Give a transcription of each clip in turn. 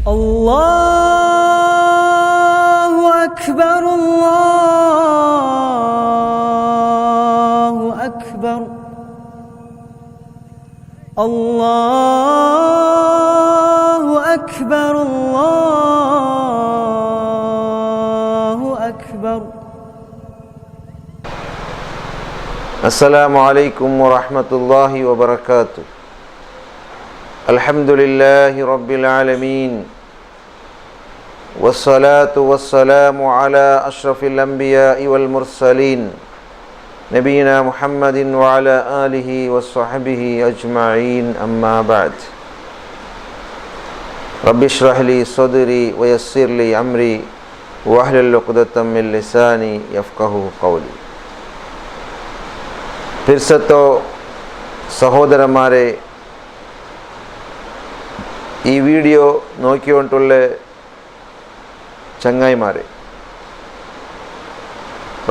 الله أكبر الله أكبر الله أكبر الله أكبر. السلام عليكم ورحمة الله وبركاته. الحمد لله رب العالمين والصلاة والسلام على أشرف الأنبياء والمرسلين نبينا محمد وعلى آله وصحبه أجمعين أما بعد. رب اشرح لي صدري ويسر لي أمري واحلل عقدة من لساني يفقهوا قولي. പിർസത്തോ സഹോദരന്മാരെ, ഈ വീഡിയോ നോക്കിക്കൊണ്ടുള്ള ചങ്ങായിമാരെ,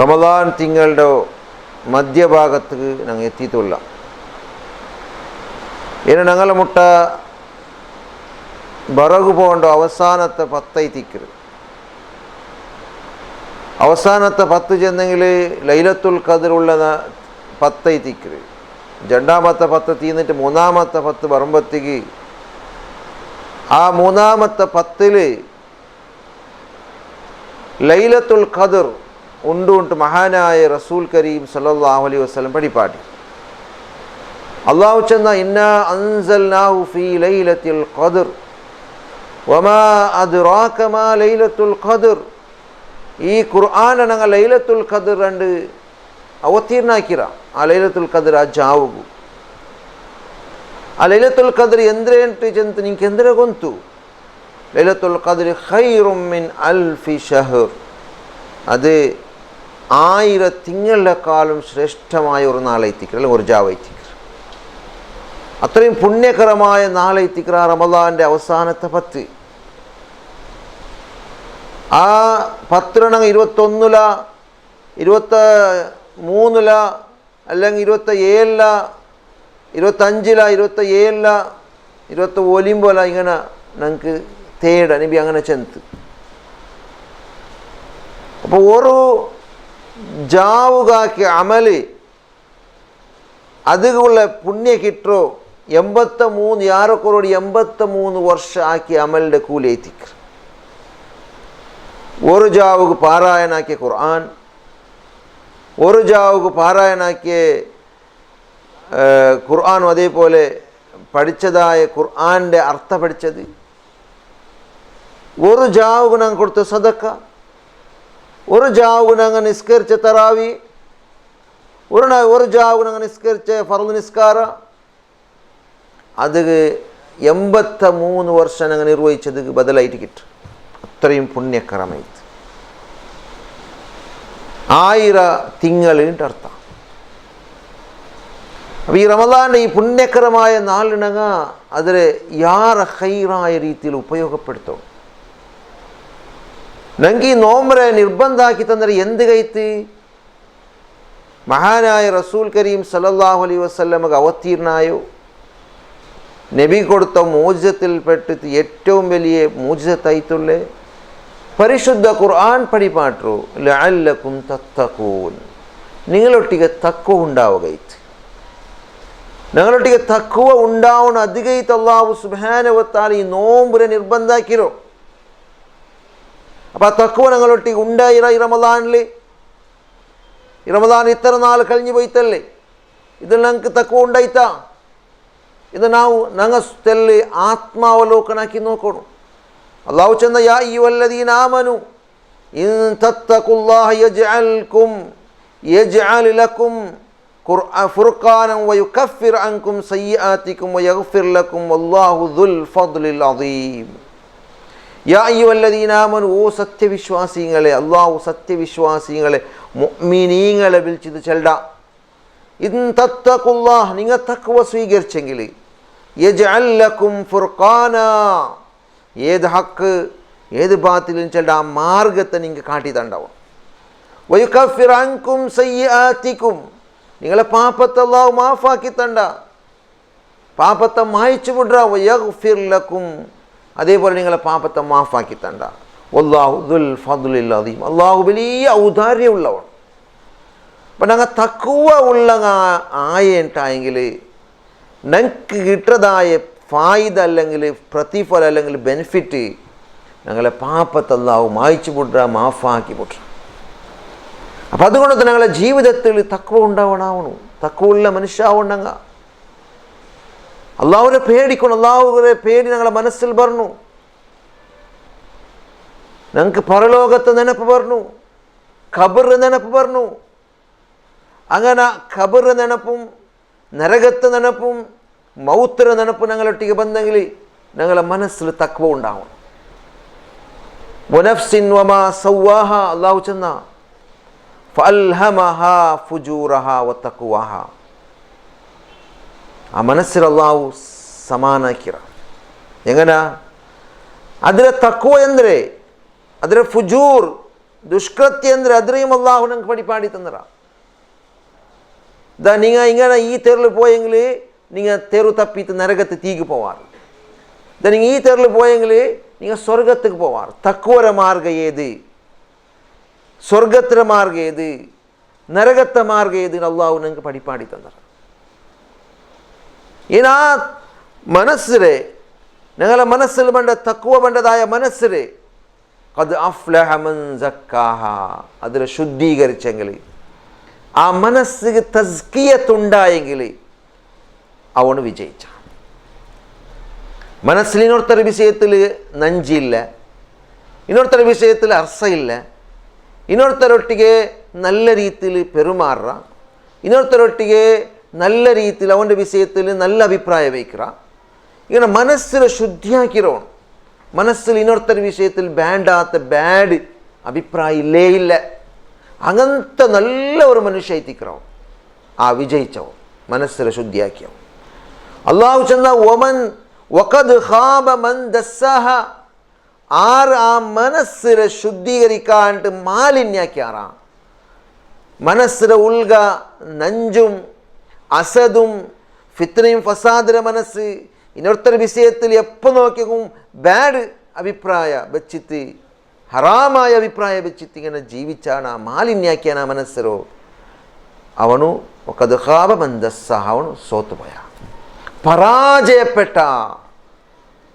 റമദാൻ തിങ്കളുടെ മധ്യഭാഗത്ത് ഞങ്ങൾ എത്തിയിട്ടുള്ള ഇനി ഞങ്ങളെ മുട്ട ബറകു പോകേണ്ട അവസാനത്തെ 10 എത്തിക്കരുത്. അവസാനത്തെ 10 ചെന്നെങ്കിൽ ലൈലത്തുൽ ഖദറുള്ള 10 എത്തിക്കരുത്. രണ്ടാമത്തെ 10 തീർന്നിട്ട് മൂന്നാമത്തെ 10 വരുമ്പോഴത്തേക്ക് ആ മൂന്നാമത്തെ 10 ലൈലത്തുൽ ഖദർ ഉണ്ട് മഹാനായ റസൂൽ കരീം സല്ലല്ലാഹു അലൈഹി വസല്ലം പഠിപ്പാട്ടി. അല്ലാഹു ചെന്ന ഇന്നാ അൻസൽനാഹു ഫീ ലൈലത്തുൽ ഖദർ വമാ അദ്റാക മാ ലൈലത്തുൽ ഖദർ. ഈ ഖുർആൻ ഞങ്ങൾ ലൈലത്തുൽ ഖദർ രണ്ട് അവതീർണാക്കിര. ആ ലൈലത്തുൽ ഖദർ ಆ ಜಾವುಗು ಆ ಲೈಲತುಲ್ ಖದರ್ ಎಂದ್ರೇಂಟು ಜಂತ ನಿಂಗೆ ಎಂದ್ರೆ ಗೊಂತು. ಲೈಲತುಲ್ ഖദർ ഖൈറും മിൻ അൽഫി ഷഹർ. അത് 1000 തിങ്കളെക്കാളും ശ്രേഷ്ഠമായ ഒരു നാളെത്തിക്കർ, അല്ലെങ്കിൽ ഒരു ജാവെത്തിക്കർ. അത്രയും പുണ്യകരമായ നാളെത്തിക്കർ റമദാൻ്റെ അവസാനത്തെ 10. ആ 10 21 23 അല്ലെങ്കിൽ 27 25 27 21 ഇങ്ങനെ ഞങ്ങൾക്ക് തേട നബി അങ്ങനെ ചെന്ത്. അപ്പോൾ ഒരു ജാവുകാക്കി അമല് അതുള്ള പുണ്യ കിട്ടോ 83 യാറൊക്കോടി 83 വർഷം ആക്കി അമലിൻ്റെ കൂലി എത്തിക്കർ. ഒരു ജാവുക്ക് പാരായണാക്കിയ ഖുർആൻ, ഒരു ജാവുക്ക് പാരായണാക്കിയ ഖുർആനും അതേപോലെ പഠിച്ചതായ ഖുർആൻ്റെ അർത്ഥം പഠിച്ചത്, ഒരു ജാവുക്ക് ഞങ്ങൾ കൊടുത്ത സദക്ക, ഒരു ജാവുക്ക് ഞങ്ങൾ നിസ്കരിച്ച തറാവി, ഒരു ജാവുക്ക് ഞങ്ങൾ നിസ്കരിച്ച ഫർദ് നിസ്കാര, അത് 83 വർഷം ഞങ്ങൾ നിർവഹിച്ചത് ബദലായിട്ട് കിട്ടും. അത്രയും പുണ്യകരമായിട്ട് 1000 തിങ്കളിൻ്റെ അർത്ഥം. അപ്പോൾ ഈ റമദാൻ്റെ ഈ പുണ്യകരമായ നാളിനങ്ങ അതിൽ യാറെ ഹൈറായ രീതിയിൽ ഉപയോഗപ്പെടുത്തും. ഞങ്ങൾക്ക് ഈ നോമ്പരെ നിർബന്ധമാക്കി തന്നൊരു എന്ത് കൈത്ത് മഹാനായ റസൂൽ കരീം സല്ലല്ലാഹു അലൈഹി വസല്ലമക്ക് അവതീർണായോ നബി കൊടുത്ത മോചിതത്തിൽപ്പെട്ടിട്ട് ഏറ്റവും വലിയ മോചിതത്തായിട്ടുള്ള പരിശുദ്ധ ഖുർആൻ പഠിപ്പാട്ടു. ലഅല്ലകും തത്തഖൂൻ, നിങ്ങളൊട്ടിಗೆ തഖ്വ ഉണ്ടാവുകയിത്ത്, ഞങ്ങളൊട്ടിಗೆ തഖ്വ ഉണ്ടാവണ അധികയിത്ത് അല്ലാഹു സുബ്ഹാനഹു വ തആല ഈ നോമ്പിനെ നിർബന്ധാക്കിരോ. അപ്പോൾ ആ തഖ്വ ഞങ്ങളൊട്ടിಗೆ ഉണ്ടായിര ഈ റമദാനിൽ. ഈ റമദാൻ ഇത്ര നാൾ കഴിഞ്ഞു പോയിത്തല്ലേ, ഇതിൽ ഞങ്ങൾക്ക് തഖ്വ ഉണ്ടായിത്താ? ഇത് ഞങ്ങൾ തെല്ല് ആത്മാവലോകനാക്കി നോക്കണം. അല്ലാഹു ചെന്ന യാ അയ്യുഹല്ലദീന ആമനു ഇൻ തത്തഖുല്ലാഹ യജ്അൽ ലക്കും ഫുർഖാനൻ വയുകഫിർ അൻകും സയ്യിആതികും വയഗ്ഫിർ ലക്കും വല്ലാഹു ദുൽ ഫദ്ലിൽ അദീം. യാ അയ്യുഹല്ലദീന ആമനു, ഓ സത്യവിശ്വാസികളെ, അല്ലാഹു സത്യവിശ്വാസികളെ മുഅ്മിനീങ്ങളെ വിളിച്ചത് ചെല്ലട. ഇൻ തത്തഖുല്ലാഹ, നിങ്ങൾ തഖ്വ സ്വീകരിച്ചെങ്കിൽ യജ്അൽ ലക്കും ഫുർഖാന, ഏത് ഹക്ക് ഏത് ബാത്തിലും ചെല്ലട ആ മാർഗത്തെ നിങ്ങൾക്ക് കാട്ടി തണ്ടാവും. വയുകഫിർ അൻകും സയ്യിആതികും, നിങ്ങളെ പാപത്തെ അല്ലാഹു മാഫാക്കി തണ്ട, പാപത്തെ മായ്ച്ചു വിടുക. വയഗ്ഫിർ ലക്കും, അതേപോലെ നിങ്ങളെ പാപത്തെ മാഫാക്കി തണ്ട. വല്ലാഹു ദുൽ ഫദ്ലിൽ അദീം. അള്ളാഹു വലിയ ഔദാര്യമുള്ളവൻ. അപ്പം ഞങ്ങൾ തക്കുവ ഉള്ള ആയെങ്കിൽ ഞങ്ങൾക്ക് കിട്ടതായ ഫായിദ അല്ലെങ്കിൽ പ്രതിഫലം അല്ലെങ്കിൽ ബെനിഫിറ്റ് ഞങ്ങളെ പാപത്തെ അല്ലാഹു മായ്ച്ചു പൊട്ടുക, മാഫാക്കി പൊട്ടുക. അപ്പം അതുകൊണ്ട് തന്നെ ഞങ്ങളെ ജീവിതത്തിൽ തക്കുവ ഉണ്ടാവണമാവണു. തക്കുവ ഉള്ള മനുഷ്യാവുണ്ടെങ്ക അള്ളാഹുവിനെ പേടിക്കണം. അള്ളാഹുവിനെ പേടി ഞങ്ങളെ മനസ്സിൽ പറഞ്ഞു. ഞങ്ങൾക്ക് പരലോകത്തെ നെനപ്പ് പറഞ്ഞു, ഖബർ നെനപ്പ് പറഞ്ഞു. അങ്ങനെ ഖബർ നെനപ്പും നരകത്തെ നെനപ്പും മൗത്തിര നെനപ്പും ഞങ്ങളൊട്ടിക്ക് ബന്ധെങ്കിൽ ഞങ്ങളെ മനസ്സിൽ തക്വ ഉണ്ടാവണം. വനഫ്സിൻ വമാ സവ്വാഹ അള്ളാഹു ചെന്ന ഫഅൽഹമഹാ ഫുജൂറഹാ വതഖ്വാഹാ. ആ മനസ്സിൽ അള്ളാഹു സമാനാക്കിറ. എങ്ങനെ അതിലെ തക്വ ಎಂದರೆ ಅದರ ಫುಜೂರ್ ದುಷ್ಕೃತ್ಯ ಅಂದರೆ ಅದರೆയും അള്ളാഹു ഞങ്ങൾക്ക് പഠിപ്പാടി തന്നറ. ഇതാ നിങ്ങൾ ഇങ്ങനെ ഈ തെറിൽ പോയെങ്കിൽ നിങ്ങൾ തെറു തപ്പിത്ത് നരകത്ത് തീക്ക് പോവാറ്. ഇതാ നിങ്ങൾ ഈ തെറിൽ പോയെങ്കിൽ നിങ്ങൾ സ്വർഗത്തേക്ക് പോവാറ്. തക്വര മാർഗ ഏത്, സ്വർഗത്തിൻ്റെ മാർഗ ഏത്, നരകത്തെ മാർഗ ഏത് അള്ളാഹു ഞങ്ങൾക്ക് പഠിപ്പാടി തന്നറ. ഇനാ മനസ്സിലെ ഞങ്ങളെ മനസ്സിൽ വേണ്ട തക്വ വേണ്ടതായ മനസ്സിലെ ഖദ് അഫ്ലഹ മൻ സക്കാഹ അതിൽ ശുദ്ധീകരിച്ചെങ്കിൽ, ആ മനസ്സിന് തസ്കിയത്തുണ്ടായെങ്കിൽ അവന് വിജയിച്ച. മനസ്സിൽ ഇനൊരുത്തര വിഷയത്തിൽ നഞ്ചില്ല, ഇനൊരുത്തര വിഷയത്തിൽ അർസയില്ല, ഇനൊരുത്തരൊട്ടിಗೆ നല്ല രീതിയിൽ പെരുമാറുക, ഇനൊരുത്തരൊട്ടിಗೆ നല്ല രീതിയിൽ അവൻ്റെ വിഷയത്തിൽ നല്ല അഭിപ്രായം വയ്ക്കുക. ഇങ്ങനെ മനസ്സിനെ ശുദ്ധിയാക്കിറോണം. മനസ്സിൽ ഇനൊരുത്തര വിഷയത്തിൽ ബാഡ് അഭിപ്രായം ഇല്ലേ ഇല്ല. അങ്ങനത്തെ നല്ല ഒരു മനുഷ്യായിത്തിക്കറാവും ആ വിജയിച്ചവൻ, മനസ്സിനെ ശുദ്ധിയാക്കിയവൻ. അള്ളാഹു ചെന്ന ഒമൻ വഖദ് ഖാബ മൻ ദസ്സഹ. ആർ ആ മനസ്സിനെ ശുദ്ധീകരിക്കാണ്ട് മാലിന്യാക്കിയാറാ. മനസ്സിലെ ഉൾഗ നഞ്ചും അസദും ഫിത്നയും ഫസാദിലെ മനസ്സ് ഇനൊരുത്തര വിഷയത്തിൽ എപ്പോൾ നോക്കിയും ബാഡ് അഭിപ്രായ വെച്ചിട്ട് ഹറാമായ അഭിപ്രായ വെച്ചിട്ട് ഇങ്ങനെ ജീവിച്ചാണ്, ആ മാലിന്യാക്കിയാണ് ആ മനസ്സിലോ അവനു ഒക്കത് ഖാബ മൻ ദസ്സഹ. അവನು സോത്തുപോയ, പരാജയപ്പെട്ട,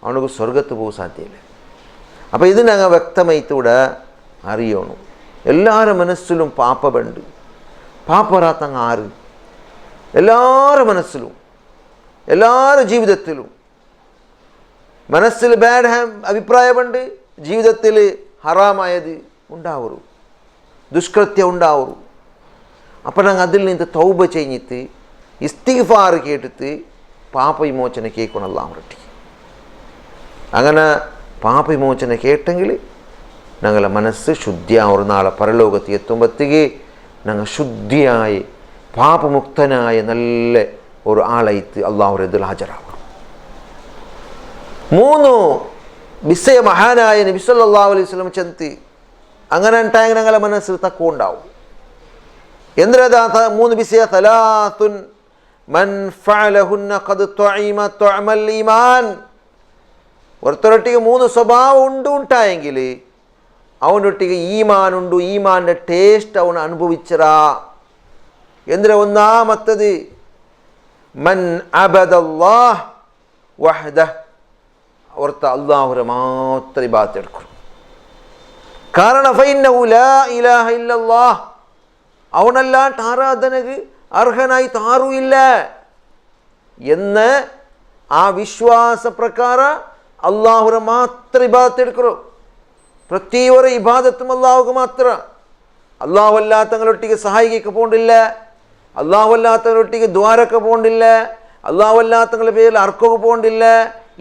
അവനക്ക് സ്വർഗത്ത് പോകാൻ സാധ്യമില്ല. അപ്പോൾ ഇത് ഞങ്ങൾ വ്യക്തമായിത്തൂടെ അറിയണം. എല്ലാവരുടെ മനസ്സിലും പാപ്പമുണ്ട്. പാപ്പ വരാത്തങ്ങ് ആറ് എല്ലാവരുടെ മനസ്സിലും എല്ലാവരുടെ ജീവിതത്തിലും മനസ്സിൽ ബാഡ് അഭിപ്രായമുണ്ട്, ജീവിതത്തിൽ ഹറാമായത് ഉണ്ടാവൂ, ദുഷ്കൃത്യം ഉണ്ടാവൂ. അപ്പം ഞങ്ങൾ അതിൽ നിന്ന് തൗബ ചെയ്തിട്ട് ഇസ്തിഗ്ഫാർ കേട്ടിട്ട് പാപ വിമോചന കേൾക്കണം അല്ലാഹു റട്ടി. അങ്ങനെ പാപ വിമോചന കേട്ടെങ്കിൽ ഞങ്ങളെ മനസ്സ് ശുദ്ധിയാവും. നാളെ പരലോകത്ത് എത്തുമ്പോഴത്തേക്ക് ഞങ്ങൾ ശുദ്ധിയായി പാപമുക്തനായ നല്ല ഒരു ആളായിട്ട് അള്ളാഹുവിൻ്റെ എതിൽ ഹാജരാവാം. 3 വിഷയ മഹാനായ നബി സല്ലല്ലാഹു അലൈഹി വസല്ലം ചെന്തി അങ്ങനെ ഉണ്ടായെങ്കിൽ ഞങ്ങളെ മനസ്സിൽ തക്കവ ഉണ്ടാവും. എന്തിനാ 3 വിഷയ? തലാത്തുൻ മൻ ഫഅലഹുന്ന ഖദ് തുഇമ തുഅമൽ ഈമാൻ. ഒരുത്തരൊട്ടിಗೆ 3 സ്വഭാവം ഉണ്ടായെങ്കിൽ അവനൊട്ടിಗೆ ഈമാനുണ്ട്, ഈമാൻ്റെ ടേസ്റ്റ് അവൻ അനുഭവിച്ചറാ. എന്തിനാ? ഒന്നാമത്തത് മൻ അബദല്ലാഹ് വഹ്ദഹ്. ഓർത്ത അള്ളാഹുരെ മാത്രം ഇബാദത്ത് എടുക്കും. കാരണം ഫഇന്നഹു ലാ ഇലാഹ ഇല്ലല്ലാഹ്, അവനല്ലാണ്ട് ആരാധനക്ക് അർഹനായി താറുമില്ല എന്ന് ആ വിശ്വാസ പ്രകാരം അള്ളാഹുരെ മാത്രം ഇബാദത്ത് എടുക്കറോ. പ്രത്യേക ഇബാദത്തും അള്ളാഹുക്ക് മാത്രം. അള്ളാഹു അല്ലാത്തങ്ങളൊട്ടിക്ക് സഹായിക്ക് പോകണ്ടില്ല, അള്ളാഹു അല്ലാത്തങ്ങളൊട്ടിക്ക് ദ്വാരക്ക് പോകണ്ടില്ല, അള്ളാഹു അല്ലാത്തങ്ങളുടെ പേരിൽ അർക്കൊക്കെ പോകണ്ടില്ല.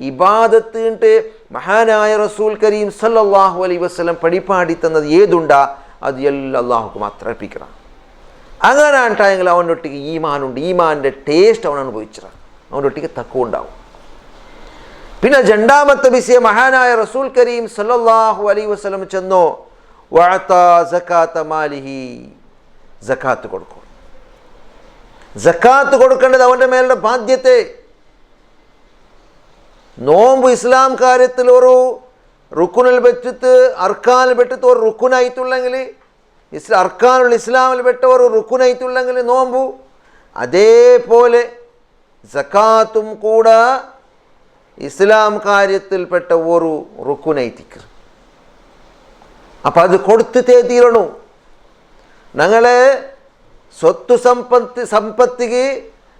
ഇബാദത്ത് മഹാനായ റസൂൽ കരീം സല്ലല്ലാഹു അലൈഹി വസല്ലം പഠിപ്പാടി തന്നത് ഏതുണ്ടാ അത് എല്ലാം അള്ളാഹുക്ക് മാത്രം അർപ്പിക്കണം. അങ്ങനെ ഉണ്ടായെങ്കിൽ അവൻ്റെ ഒട്ടിക്ക് ഈമാനുണ്ട്, ഈമാൻ്റെ ടേസ്റ്റ് അവൻ അനുഭവിച്ചിറ, അവൻ്റെ ഒട്ടിക്ക് തക്കവ ഉണ്ടാവും. പിന്നെ 2ാമത്തെ വിഷയം മഹാനായ റസൂൽ കരീം സല്ലല്ലാഹു അലൈഹി വസല്ലം ചെന്നോ വഅതാ സകാത മാലിഹി. സകാത്ത് കൊടുക്കും. സകാത്ത് കൊടുക്കേണ്ടത് അവൻ്റെ മേലുള്ള ബാധ്യത്തെ. നോമ്പ് ഇസ്ലാം കാര്യത്തിൽ ഒരു റുക്കുനിൽ പെട്ടിട്ട് അർക്കാനിൽ പെട്ടിട്ട് ഒരു റുക്കുനായിട്ടുള്ളെങ്കിൽ അർക്കാനുള്ള ഇസ്ലാമിൽ പെട്ട ഒരു റുക്കുനായിട്ടുള്ളെങ്കിൽ നോമ്പു, അതേപോലെ സക്കാത്തും കൂടെ ഇസ്ലാം കാര്യത്തിൽപ്പെട്ട ഒരു റുക്കുനായിത്തിക്ക്. അപ്പം അത് കൊടുത്തേ തീരണു. ഞങ്ങളെ സ്വത്ത് സമ്പത്തിക്ക്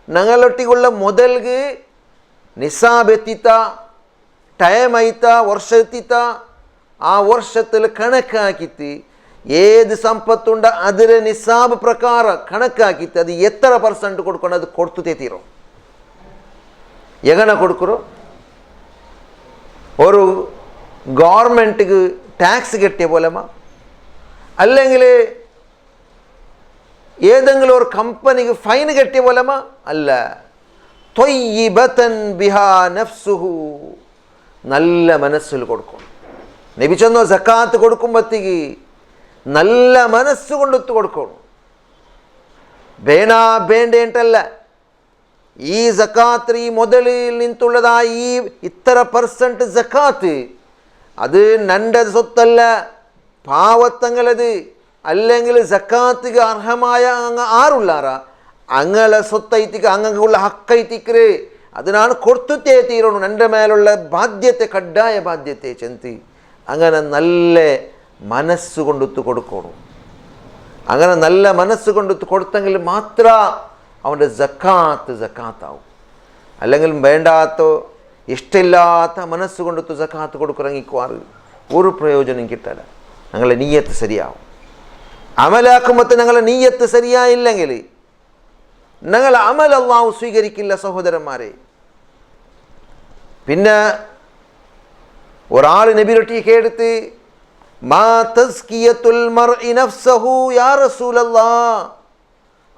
ഞങ്ങളൊട്ടിക്കുള്ള മുതൽക്ക് നിസാബ് എത്തിത്ത ടൈം ആയിത്ത വർഷം എത്തിത്ത ആ വർഷത്തിൽ കണക്കാക്കിയിട്ട് ഏത് സമ്പത്തുണ്ട് അതിലെ നിസാബ് പ്രകാരം കണക്കാക്കിയിട്ട് അത് എത്ര % കൊടുക്കണം അത് കൊടുത്തേ തീരും. എങ്ങനെ കൊടുക്കറോ? ഒരു ഗവൺമെൻറ്റിക്ക് ടാക്സ് കെട്ടിയ പോലെമാ, അല്ലെങ്കിൽ ഏതെങ്കിലും ഒരു കമ്പനിക്ക് ഫൈൻ കെട്ടിയ പോലെമാ? അല്ല. ത്വയ്യിബതൻ ബിഹാ നഫ്സുഹു, നല്ല മനസ്സിൽ കൊടുക്കണം. നബി ചെന്നോ സക്കാത്ത് കൊടുക്കുമ്പോഴത്തേക്ക് നല്ല മനസ്സുകൊണ്ടൊത്ത് കൊടുക്കണം. വേണ്ടേണ്ടല്ല. ഈ സക്കാത്ത് ഈ മുതലിൽ നിന്നുള്ളതായ ഈ ഇത്ര % സക്കാത്ത് അത് നൻ്റെ സ്വത്തല്ല, പാവത്തങ്ങളത്, അല്ലെങ്കിൽ സക്കാത്തിക്ക് അർഹമായ അങ്ങ് ആരുള്ളാറാ അങ്ങനെ സ്വത്തൈത്തിക്ക് അങ്ങുള്ള ഹക്കൈത്തിക്കര് അതിനാണ് കൊടുത്തേ തീരണു. എൻ്റെ മേലുള്ള ബാധ്യത്തെ കഡ്ഡായ ബാധ്യത്തെ ചെന്തി അങ്ങനെ നല്ല മനസ്സുകൊണ്ടൊത്ത് കൊടുക്കണം. അങ്ങനെ നല്ല മനസ്സുകൊണ്ടൊത്ത് കൊടുത്തെങ്കിൽ മാത്രം അവൻ്റെ സക്കാത്താവും. അല്ലെങ്കിൽ വേണ്ടാത്ത ഇഷ്ടമില്ലാത്ത മനസ്സുകൊണ്ടൊത്ത് സക്കാത്ത് കൊടുക്കിറങ്ങിക്കുവാറ് ഒരു പ്രയോജനം കിട്ടില്ല. ഞങ്ങളെ നീയത്ത് ശരിയാവും. അമലാക്കുമ്പോൾ ഞങ്ങളെ നീയത്ത് ശരിയായില്ലെങ്കിൽ ഞങ്ങൾ അമൽ അല്ലാഹു സ്വീകരിക്കില്ല സഹോദരന്മാരെ. പിന്നെ ഒരാൾ നബിയൊട്ടി കേടുത്ത് മാ തസ്കിയത്തുൽ മർഇ നഫ്സഹു യാ റസൂലല്ലാഹ്,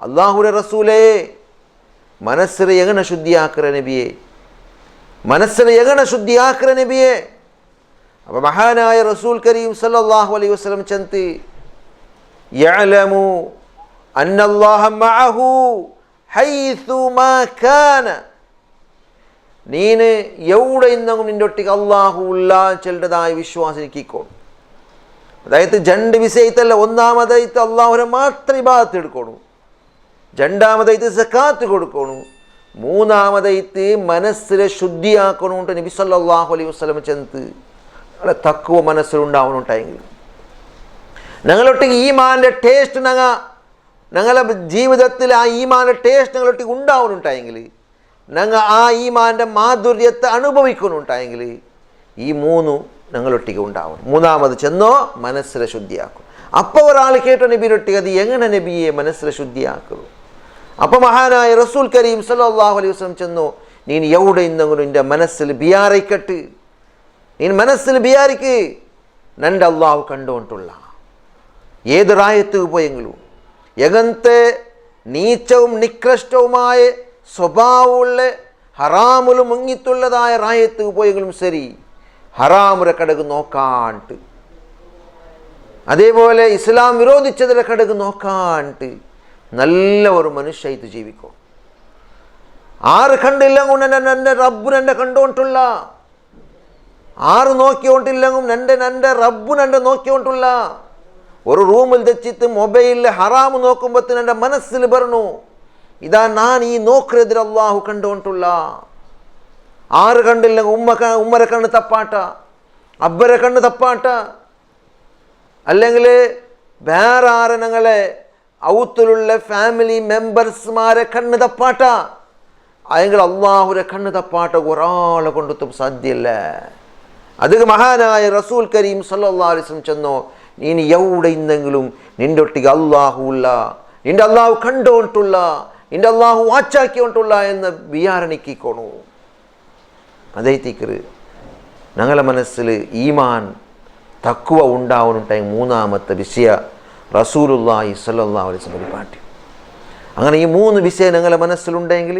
അല്ലാഹുവിന്റെ റസൂലേ മനസ്സിനെ എങ്ങനെ ശുദ്ധിയാക്കറ നബിയെ, മനസ്സിനെ എങ്ങനെ ശുദ്ധിയാക്കറ നബിയെ. അപ്പോൾ മഹാനായ റസൂൽ കരീം സല്ലല്ലാഹു അലൈഹി വസല്ലം ചന്തി യഅലമു അന്നല്ലാഹ മഅഹു ഹൈസു മാ കാന, നീന് എവിടെ ഇന്നും നിൻ്റെ ഒട്ടിക്ക് അള്ളാഹു ഉള്ള ചെല്ലതായ വിശ്വാസിക്കോളും. അതായത് രണ്ട് വിഷയത്തല്ല. ഒന്നാമതായിട്ട് അള്ളാഹുനെ മാത്രം ഇബാദത്ത് എടുക്കണം, രണ്ടാമതായിട്ട് സക്കാത്ത് കൊടുക്കണം, മൂന്നാമതായിട്ട് മനസ്സിലെ ശുദ്ധിയാക്കണോണ്ട് നബി സല്ലല്ലാഹു അലൈഹി വസല്ലം ചെന്ന് തക്കുവ മനസ്സിലുണ്ടാവണുണ്ടായെങ്കിൽ ഞങ്ങളൊട്ടിക്ക് ഈമാൻ്റെ ടേസ്റ്റ് ഞങ്ങളെ ജീവിതത്തിൽ ആ ഈമാൻ്റെ ടേസ്റ്റ് ഞങ്ങളൊട്ടിക്ക് ഉണ്ടാവണുണ്ടായെങ്കിൽ ഞങ്ങൾ ആ ഈമാൻ്റെ മാധുര്യത്തെ അനുഭവിക്കുന്നുണ്ടായെങ്കിൽ ഈ മൂന്നും ഞങ്ങളൊട്ടിക്ക് ഉണ്ടാവും. മൂന്നാമത് ചെന്നോ മനസ്സിലെ ശുദ്ധിയാക്കും. അപ്പോൾ ഒരാൾ കേട്ടോ നബിയിലൊട്ടിക്ക് അത് എങ്ങനെ നബിയെ മനസ്സിലെ ശുദ്ധിയാക്കുന്നു? അപ്പോൾ മഹാനായ റസൂൽ കരീം സല്ലല്ലാഹു അലൈഹി വസല്ലം ചെന്നു നീ എവിടെ ഇന്നെങ്കിലും നിൻ്റെ മനസ്സിൽ ബിയാറിക്കട്ട്, നീ മനസ്സിൽ ബിയാറിക്ക് നൻ്റെ അള്ളാഹു കണ്ടുകൊണ്ടുള്ള ഏത് റായത്തുക്ക് പോയെങ്കിലും എങ്ങനത്തെ നീച്ചവും നികൃഷ്ടവുമായ സ്വഭാവമുള്ള ഹറാമുല് മുങ്ങിത്തുള്ളതായ റായത്തുക്ക് പോയെങ്കിലും ശരി ഹറാമുരെ കടക് നോക്കാണ്ട്, അതേപോലെ ഇസ്ലാം വിരോധിച്ചതിലെ കടക് നോക്കാണ്ട് നല്ല ഒരു മനുഷ്യായിട്ട് ജീവിക്കും. ആറ് കണ്ടില്ലെങ്കിൽ എൻ്റെ റബ്ബുനെൻ്റെ കണ്ടുകൊണ്ടുള്ള, ആറ് നോക്കിക്കൊണ്ടില്ലെങ്കിൽ എൻ്റെ റബ്ബുനെൻ്റെ നോക്കിക്കൊണ്ടുള്ള. ഒരു റൂമിൽ തെച്ചിട്ട് മൊബൈലിൽ ഹറാമ് നോക്കുമ്പോഴത്തേന് എൻ്റെ മനസ്സിൽ പറഞ്ഞു ഇതാ ഞാൻ ഈ നോക്കരുതിൽ അള്ളാഹു കണ്ടുകൊണ്ടുള്ള. ആറ് കണ്ടില്ലെങ്കിൽ ഉമ്മരെ കണ്ണ് തപ്പാട്ട, അബ്ബരെ കണ്ണ് തപ്പാട്ട, അല്ലെങ്കിൽ വേറെ ആരെ ഞങ്ങളെ ഔത്തിലുള്ള ഫാമിലി മെമ്പേഴ്സ്മാരെ കണ്ണ് തപ്പാട്ട, അയെങ്കിൽ അള്ളാഹുരെ കണ്ണ് തപ്പാട്ട ഒരാളെ കൊണ്ടും സാധ്യമല്ല. അത് മഹാനായ റസൂൽ കരീം സല്ലല്ലാഹു അലൈഹി വസല്ലം ചെന്നോ നീ എവിടെ ഇന്നെങ്കിലും നിൻ്റെ ഒട്ടിക്ക് അള്ളാഹുല്ല, നിൻ്റെ അള്ളാഹു കണ്ടുകൊണ്ടുള്ള, നിൻ്റെ അള്ളാഹു വാച്ചാക്കിക്കൊണ്ടുള്ള എന്ന് വിചാരണിക്കോണു. അതേത്തിക്കറ് ഞങ്ങളെ മനസ്സിൽ ഈമാൻ തക്കുവ ഉണ്ടാവുന്നുണ്ടായി. മൂന്നാമത്തെ വിഷയ റസൂലുള്ളാഹി സ്വല്ലല്ലാഹു അലൈഹി വസല്ലം പാട്ടി. അങ്ങനെ ഈ മൂന്ന് വിഷയം ഞങ്ങളെ മനസ്സിലുണ്ടെങ്കിൽ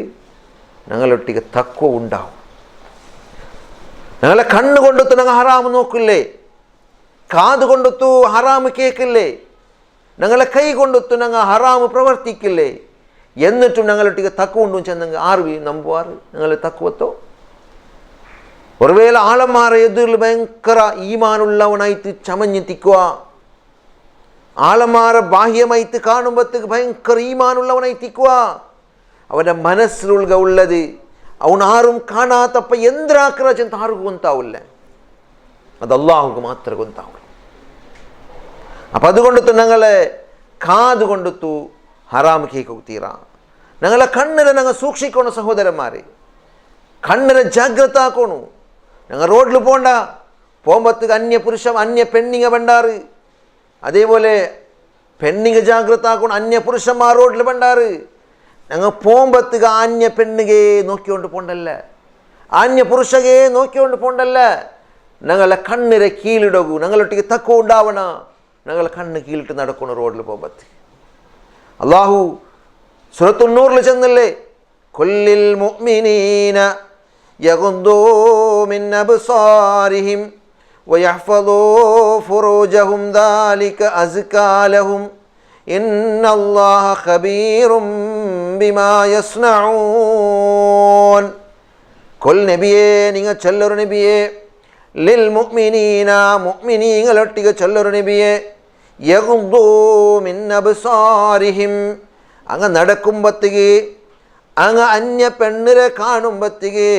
ഞങ്ങളൊട്ടിക്ക് തക്കുവ ഉണ്ടാവും. ഞങ്ങളെ കണ്ണ് കൊണ്ടൊത്ത് ഞങ്ങൾ ഹറാമ് നോക്കില്ലേ, കാത് കൊണ്ടൊത്തു ഹറാമ് കേൾക്കില്ലേ, ഞങ്ങളെ കൈ കൊണ്ടൊത്തു ഞങ്ങൾ ഹറാമ് പ്രവർത്തിക്കില്ലേ, എന്നിട്ടും ഞങ്ങളൊട്ടിക്ക് തക്കുവുണ്ടും ചെന്നെങ്കിൽ ആറ് നമ്പുവാറ് ഞങ്ങൾ തക്കുവത്തോ? ഒരുവേള ആളന്മാരെ എതിരിൽ ഭയങ്കര ഈമാനുള്ളവനായിട്ട് ചമഞ്ഞെത്തിക്കുക, ആളന്മാരെ ബാഹ്യമായിട്ട് കാണുമ്പോഴത്തേക്ക് ഭയങ്കര ഈമാനുള്ളവനായിത്തിക്കുക. അവൻ്റെ മനസ്സിലുൾക ഉള്ളത് ಅವನಾರು ಕಾಣಾತಪ್ಪ ಎಂದ್ರಾಕ್ರ ಅಂತ ಆರಿಗೂ ಗೊತ್ತಾವಿಲ್ಲ, ಅದು ಅಲ್ಲಾಹುಗೆ ಮಾತ್ರ ಗೊತ್ತಾವಲ್ಲ. അപ്പം അതുകൊണ്ടു ഞങ്ങളെ കാതുകൊണ്ടു ഹറാം കേൾക്കുത്തീറ. ഞങ്ങളെ കണ്ണിനെ ഞങ്ങൾ സൂക്ഷിക്കണം സഹോദരന്മാരെ, കണ്ണിനെ ജാഗ്രത ആക്കണു. ഞങ്ങൾ റോഡിൽ പോകണ്ട, പോകുമ്പോഴത്തേക്ക് അന്യ പെണ്ണിങ്ങ ബണ്ടാറ്, അതേപോലെ പെണ്ണിങ്ങ ജാഗ്രത ആക്കണം. അന്യ പുരുഷന്മാർ റോഡിൽ ബണ്ടാറ്. ഞങ്ങൾ പോകുമ്പോഴത്തേക്ക് അന്യ പെണ്ണുകെ നോക്കിക്കൊണ്ട് പോണ്ടല്ല, അന്യ പുരുഷകെ നോക്കിക്കൊണ്ട് പോണ്ടല്ല. ഞങ്ങളെ കണ്ണിനെ കീഴിടകൂ, ഞങ്ങളൊട്ടിക്ക് തക്കു ഉണ്ടാവണ, ഞങ്ങളെ കണ്ണ് കീഴിട്ട് നടക്കണം റോഡിൽ പോകുമ്പോഴത്തേക്ക്. അള്ളാഹു സൂറത്തുൻ നൂറിൽ ചെന്നല്ലേ, കുല്ലിൽ മുഅ്മിനീന യഗ്ദൂ മിൻ അബ്സാരിഹിം വയഹ്ഫദൂ ഫുറൂജഹും ദാലിക അസ്കാ ലഹും ഇന്നല്ലാഹ ഖബീറും ബിമാ യസ്നഊൻ. കൊൽ നബിയേ, നിങ്ങൾ ചൊല്ലൊരു നബിയേ, ലിൽ മുഅ്മിനീന മുഅ്മിനീങ്ങളൊട്ടിക ചൊല്ലൊരു നബിയേ, യഗ്ദൂ മിൻ അബ്സാരിഹിം, അങ്ങ് നടക്കുമ്പത്തേക്ക്, അങ്ങ് അന്യ പെണ്ണിരെ കാണുമ്പത്തേക്ക്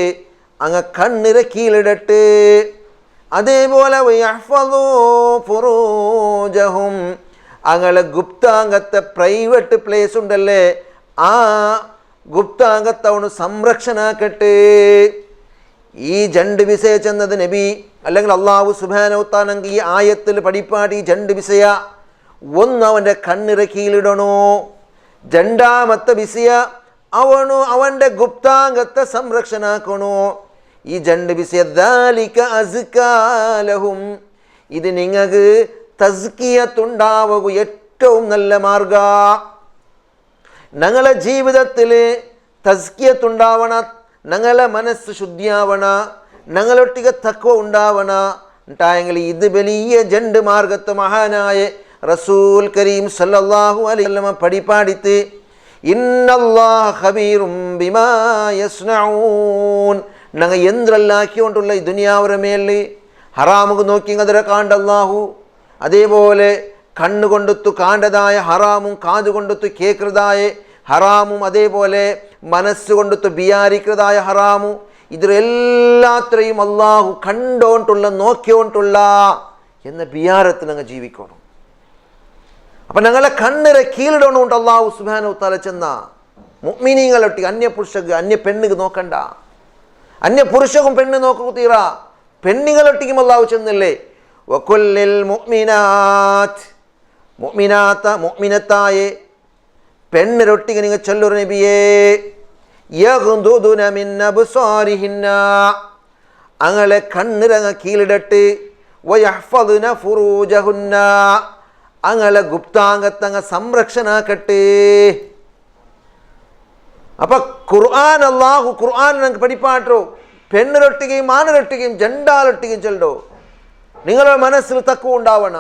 അങ്ങ് കണ്ണിരെ കീഴിടട്ട്. അതേപോലെ വയഹ്ഫദൂ ഫുറൂജഹും, അങ്ങനെ ഗുപ്താംഗത്തെ പ്രൈവറ്റ് പ്ലേസ് ഉണ്ടല്ലേ, ആ ഗുപ്താംഗത്തെ അവന് സംരക്ഷണാക്കട്ടെ. ഈ രണ്ട് വിഷയ ചെന്നത് നബി അല്ലെങ്കിൽ അള്ളാഹു സുബ്ഹാനഹു വ തആല ഈ ആയത്തിൽ പഠിപ്പാടി രണ്ട് വിഷയ. ഒന്ന് അവൻ്റെ കണ്ണിരെ കീഴിടണോ, രണ്ടാമത്തെ വിഷയ അവനു അവൻ്റെ ഗുപ്താംഗത്തെ സംരക്ഷണാക്കണോ. ഈ രണ്ട് വിഷയ ദാലിക അസ്കാ ലഹും, ഇത് നിങ്ങൾക്ക് തസ്കിയത്തുണ്ടാവുക ഏറ്റവും നല്ല മാർഗ. ഞങ്ങളെ ജീവിതത്തിൽ തസ്കിയത്തുണ്ടാവണ, ഞങ്ങളെ മനസ്സ് ശുദ്ധിയാവണ, ഞങ്ങളൊട്ടിക തക്വ ഉണ്ടാവണ ഉണ്ടായെങ്കിൽ ഇത് വലിയ ജണ്ട് മാർഗത്ത് മഹാനായ റസൂൽ കരീം സല്ലല്ലാഹു അലൈഹി വസല്ലം പഠിപ്പാടിത്ത് ഇന്നല്ലാഹ ഖബീറും ബിമാ യസ്നഊൻ. ഞങ്ങൾ എന്തെല്ലാക്കിക്കൊണ്ടുള്ള ഈ ദുനിയാവരെ മേലിൽ ഹറാമുക്ക് നോക്കി അതിരെ കാണ്ട അല്ലാഹു, അതേപോലെ കണ്ണുകൊണ്ടു കാണ്ടതായ ഹറാമും കാതുകൊണ്ടു കേൾക്കുന്നതായ ഹറാമും അതേപോലെ മനസ്സുകൊണ്ടു വിചാരിക്കുന്നതായ ഹറാമും ഇതിലെല്ലാത്രയും അള്ളാഹു കണ്ടോണ്ടുള്ള നോക്കിയോണ്ടുള്ള എന്ന വിചാരത്തിൽ ഞങ്ങൾ ജീവിക്കണം. അപ്പം ഞങ്ങളെ കണ്ണിരെ കീഴിടണോണ്ട് അള്ളാഹു സുബ്ഹാനഹു വ തആല ചെന്ന മുഅ്മിനീങ്ങളൊട്ടി അന്യ പുരുഷക്ക് അന്യ പെണ്ണുക്ക് നോക്കണ്ട, അന്യ പുരുഷക്കും പെണ്ണ് നോക്കൂ തീറ, പെണ്ണുങ്ങളൊട്ടിക്കും അള്ളാഹു ചെന്നല്ലേ. വകുല്ലിൽ മുഅ്മിനാത്ത്, മുഅ്മിനത്തായ പെണ്ണിരൊട്ടിക്ക് നിങ്ങൾ ചൊല്ലൊരു നബിയേ, യഗ്ദുദുന മിൻ അബ്സാരിഹിന്ന, അങ്ങളെ കണ്ണിരങ്ങ കീഴിടട്ട്, വയഹ്ഫദ്ന ഫുറൂജഹുന്ന, അങ്ങളെ ഗുപ്താംഗത്തങ്ങ സംരക്ഷണാക്കട്ടെ. അപ്പൊ ഖുർആൻ അല്ലാഹു ഖുർആൻ ഞങ്ങൾക്ക് പഠിപ്പാട്ടോ, പെണ്ണിരൊട്ടികയും ആണിരൊട്ടികയും ജണ്ടാലൊട്ടികയും ചൊല്ലോ. നിങ്ങളുടെ മനസ്സിൽ തക്കു ഉണ്ടാവണ,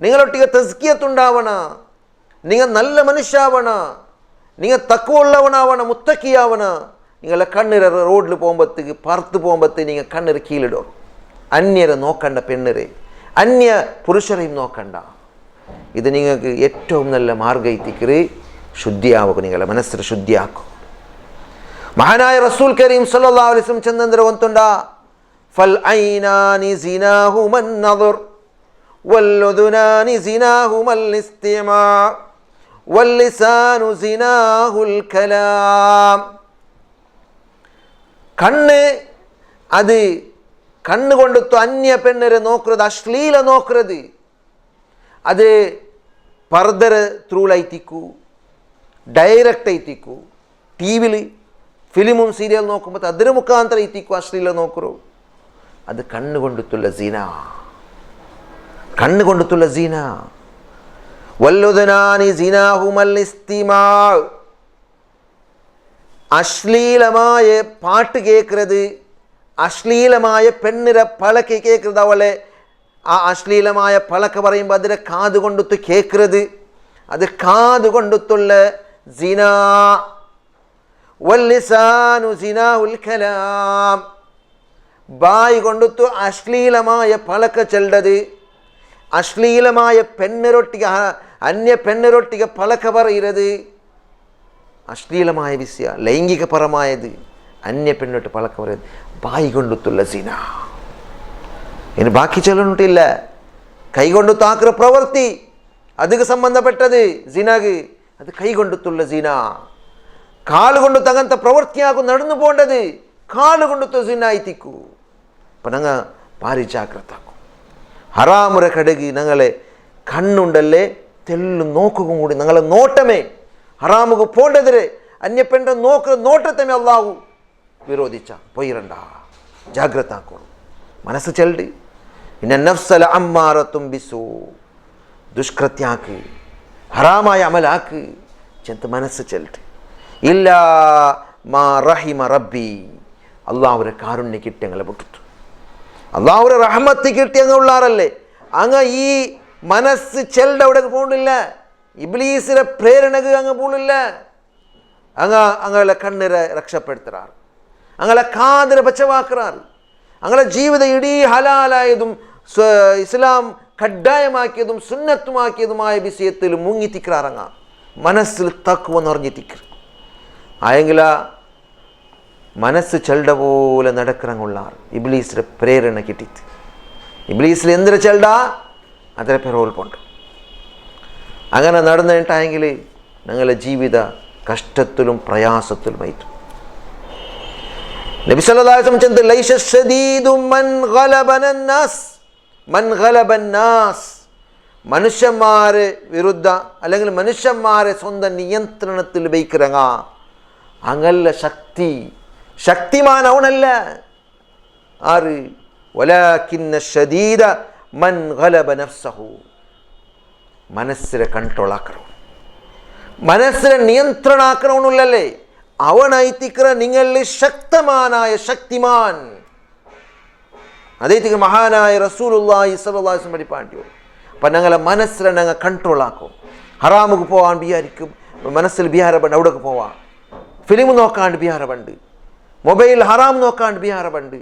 നിങ്ങളൊട്ടിക തസ്കിയത്തുണ്ടാവണ, നിങ്ങൾ നല്ല മനുഷ്യാവണ, നിങ്ങൾ തക്കുവുള്ളവനാവണ, മുത്തക്കിയാവണ. നിങ്ങളെ കണ്ണിര റോഡിൽ പോകുമ്പോഴത്തേക്ക് പുറത്ത് പോകുമ്പോഴത്തേക്ക് നിങ്ങൾ കണ്ണിര കീഴിടും. അന്യരെ നോക്കണ്ട, പെണ്ണിരെ അന്യ പുരുഷരെയും നോക്കണ്ട. ഇത് നിങ്ങൾക്ക് ഏറ്റവും നല്ല മാർഗത്തിക്ക് ശുദ്ധിയാവും, നിങ്ങളെ മനസ്സിൽ ശുദ്ധിയാക്കും. മഹാനായ റസൂൽ കരീം സല്ലല്ലാഹു അലൈഹി വസല്ലം ചെന്നന്തര ഒന്നുണ്ട, ഫൽ ഐനാനി സിനാഹുമൻ നദർ വല്ലുദുനാനി സിനാഹുമൽ ഇസ്തിമാ വല്ലിസാനു സിനാഹുൽ കലാം. കണ്ണ് അത് കണ്ണുകൊണ്ടു അന്യ പെണ്ണരെ നോക്കുന്നത്, അശ്ലീല നോക്കുന്നത്, അത് പർദര ത്രൂലായിത്തിക്കൂ, ഡയറക്റ്റ് ആയിത്തിക്കൂ. ടി വിയിൽ ഫിലിമും സീരിയൽ നോക്കുമ്പോൾ അതിന് മുഖാന്തരം എത്തിക്കൂ അശ്ലീല നോക്കൂ. അത് കണ്ണുകൊണ്ടുള്ള സീന, കണ്ണുകൊണ്ടുള്ള സീന. വല്ലുദനാനി സിനാഹുമൽ ഇസ്തിമാ, അശ്ലീലമായ പാട്ട് കേൾക്കുന്നത്, അശ്ലീലമായ പെണ്ണിര പളക്ക് കേൾക്കുന്നത്, അവളെ ആ അശ്ലീലമായ പളക്ക് പറയുമ്പോൾ അതിനെ കാതുകൊണ്ടു കേൾക്കുന്നത്, അത് കാതുകൊണ്ടുള്ള സിന. വല്ലിസാനു സിനാഹുൽ കലാം, ബായി കൊണ്ടുത്തു അശ്ലീലമായ പലക ചെല്ലത്, അശ്ലീലമായ പെണ്ണരൊട്ടിക അന്യ പെണ്ണരൊട്ടിക പലക പറയുന്നത്, അശ്ലീലമായ വിഷയ ലൈംഗികപരമായത് അന്യ പെണ്ണൊട്ട് പലക പറയുന്നത് ബായി കൊണ്ടുത്തുള്ള സിന. ഇനി ബാക്കി ചെല്ലുന്നില്ല. കൈകൊണ്ട് താക്കുന്ന പ്രവൃത്തി അതിക്ക് സംബന്ധപ്പെട്ടത് സിനഗ്, അത് കൈകൊണ്ടുത്തുള്ള സിന. കാലുകൊണ്ട് തകന്ത പ്രവൃത്തിയാകും നടന്നു പോകേണ്ടത്, കാലുകൊണ്ടുത്ത സിനായിത്തിക്കൂ. അപ്പം ഞങ്ങൾ ഭാരി ജാഗ്രതാക്കും. ഹറാമുര കടകി ഞങ്ങളെ കണ്ണുണ്ടല്ലേ തെല്ലും നോക്കുകയും കൂടി ഞങ്ങളെ നോട്ടമേ ഹറാമുക്ക് പോണ്ടതിരെ അന്യപ്പെണ്ട നോട്ടത്തമേ അള്ളാഹു വിരോധിച്ച പോയിരണ്ട. ജാഗ്രതാക്കോളൂ. മനസ്സ് ചെല്ലി ഇന്ന നഫ്സല അമ്മാറത്തും ബിസു, ദുഷ്കൃത്യാക്ക് ഹറാമായ അമലാക്ക് ചെന്ന് മനസ്സ് ചെല്ലി. ഇല്ല മാ റഹിമ റബ്ബി, അള്ളാഹുരെ കാരുണ്യ കിട്ടി ഞങ്ങളെ വിട്ടിട്ടു, അള്ളാഹുരെ റഹ്മത്ത് കിട്ടി അങ്ങ് ഉള്ളാറല്ലേ. അങ്ങ് ഈ മനസ്സ് ചെല്ലി അവിടെ പോണില്ല, ഇബ്ലീസിലെ പ്രേരണക്ക് അങ്ങ് പോണില്ല. അങ്ങനെ കണ്ണിരെ രക്ഷപ്പെടുത്തുറാറ്, അങ്ങനെ കാതിരെ പച്ചവാക്കുറാറ്, അങ്ങനെ ജീവിതം ഇടീ ഹലാലായതും ഇസ്ലാം കഡ്ഡായമാക്കിയതും സുന്നത്തുമാക്കിയതുമായ വിഷയത്തിൽ മുങ്ങിത്തിക്കാറങ്ങ മനസ്സിൽ തക്കുവ നിറഞ്ഞിത്തിക്കർ ആയെങ്കില മനസ്സ് ചെണ്ട പോലെ നടக்கிறങ്ങുള്ളാർ. ഇബ്ലീസിലെ പ്രേരണ കിട്ടിത്ത്, ഇബ്ലീസിൽ എന്തിനു ചെണ്ട അതിലെ പെറോൽ പോണ്ട്. അങ്ങനെ നടന്നിട്ടായെങ്കിൽ ഞങ്ങളുടെ ജീവിത കഷ്ടത്തിലും പ്രയാസത്തിലുമായിട്ട്. നബി സല്ലല്ലാഹു അലൈഹി വസല്ലം ചൊല്ലുന്നു, ലൈസ ശദീദു മൻ ഗലബൻ നാസ്, മനുഷ്യന്മാരെ വിരുദ്ധ അല്ലെങ്കിൽ മനുഷ്യന്മാരെ സ്വന്തം നിയന്ത്രണത്തിൽ വയ്ക്കിറങ്ങ അങ്ങല്ല ശക്തിമാൻ അവനല്ല. ആറ് വലാകിന്ന ശദീദ മൻ ഗലബ നഫ്സഹു, മനസ്സിനെ കൺട്രോൾ ആക്കണം, മനസ്സിനെ നിയന്ത്രണാക്കണമെന്നല്ലേ അവനായിത്തിക്കറ നിങ്ങളിൽ ശക്തമാനായ ശക്തിമാൻ. അതേക്ക് മഹാനായ റസൂലുള്ളാഹി സ്വല്ലല്ലാഹു അലൈഹി വസല്ലം പഠിപ്പാണ്ടിയോ. അപ്പം ഞങ്ങളെ മനസ്സിനെ ഞങ്ങൾ കൺട്രോൾ ആക്കും. ഹറാമുക്ക് പോകാൻ വിചാരിക്കും, മനസ്സിൽ ബിഹാര പണ്ട് അവിടേക്ക് പോവാം. ഫിലിം നോക്കാണ്ട് ബിഹാര പണ്ട്, മൊബൈൽ ഹറാം നോക്കാണ്ട് ബിഹാര പണ്ട്,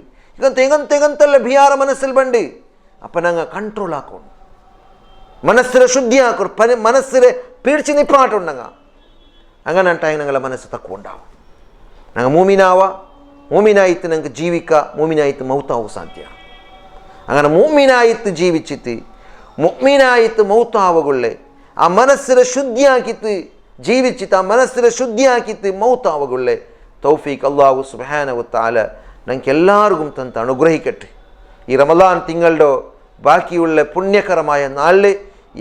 തികന്തല്ല ബിഹാര മനസ്സിൽ പണ്ട്. അപ്പം ഞങ്ങൾ കൺട്രോൾ ആക്കും, മനസ്സിനെ ശുദ്ധിയാക്കും, മനസ്സിനെ പിടിച്ച് നിപ്പാട്ടുണ്ടെങ്ക. അങ്ങനെ ഉണ്ടായെങ്കിൽ ഞങ്ങളെ മനസ്സ് തക്കുവ ഉണ്ടാവും. ഞങ്ങൾ മൂമിനായിട്ട് ഞങ്ങൾക്ക് ജീവിക്കുക, മൂമിനായിട്ട് മൗത്താവും സാധ്യ. അങ്ങനെ മൂമിനായിട്ട് ജീവിച്ചിട്ട് മുഅ്മിനായിട്ട് മൗത്താവുകൊള്ളേ ആ മനസ്സിനെ ശുദ്ധിയാക്കിയിട്ട് ജീവിച്ചിട്ട് ആ മനസ്സിനെ ശുദ്ധിയാക്കിയിട്ട് മൗത്താവുകൊള്ളേ തൗഫീഖ് അല്ലാഹു സുബ്ഹാനഹു വ തആല ഞങ്ങൾക്ക് എല്ലാവർക്കും തന്ന് അനുഗ്രഹിക്കട്ടെ. ഈ റമദാൻ തിങ്കളുടെ ബാക്കിയുള്ള പുണ്യകരമായ നാളിൽ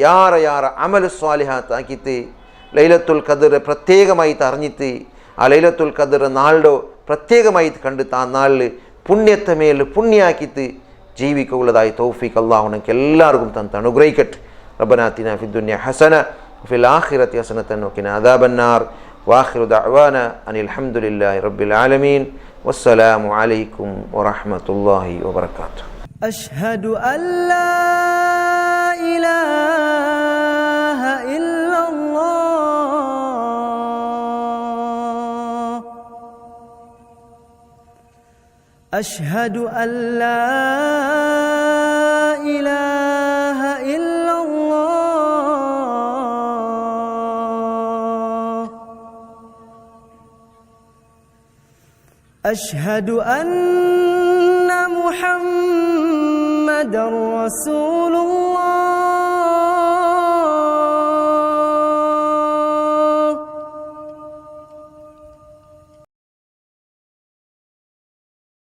യാറ അമൽ സ്വാലിഹാത്ത് ആക്കിയിട്ട് ലൈലത്തുൽ ഖദർ പ്രത്യേകമായിട്ട് അറിഞ്ഞിട്ട് ആ ലൈലത്തുൽ ഖദർ നാളുടെ പ്രത്യേകമായിട്ട് കണ്ടിട്ട് ആ നാളിൽ പുണ്യത്തെ മേൽ പുണ്യാക്കിയിട്ട് ജീവിക്കുള്ളതായി തൗഫീഖ് അല്ലാഹു ഞങ്ങൾക്ക് എല്ലാവർക്കും തന്ന് അനുഗ്രഹിക്കട്ടെ. റബ്ബനാ ആതിനാ ഫിദ്ദുനിയ ഹസന വഫിൽ ആഖിറതി ഹസനതൻ വഖിനാ അദാബന്നാർ. വാഖിറു ദഅ്വാനാ അനിൽ ഹംദുലില്ലാഹി റബ്ബിൽ ആലമീൻ. വസ്സലാമു അലൈക്കും വറഹ്മത്തുള്ളാഹി വബറകാതുഹു. അശ്ഹദു അല്ലാ ഇലാഹ ഇല്ലല്ലാഹ്, അശ്ഹദു അല്ലാ ഇലാഹ ഇല്ലല്ലാഹ്, അശ്ഹദു അന്ന മുഹമ്മദൻ റസൂലുള്ളാഹ്.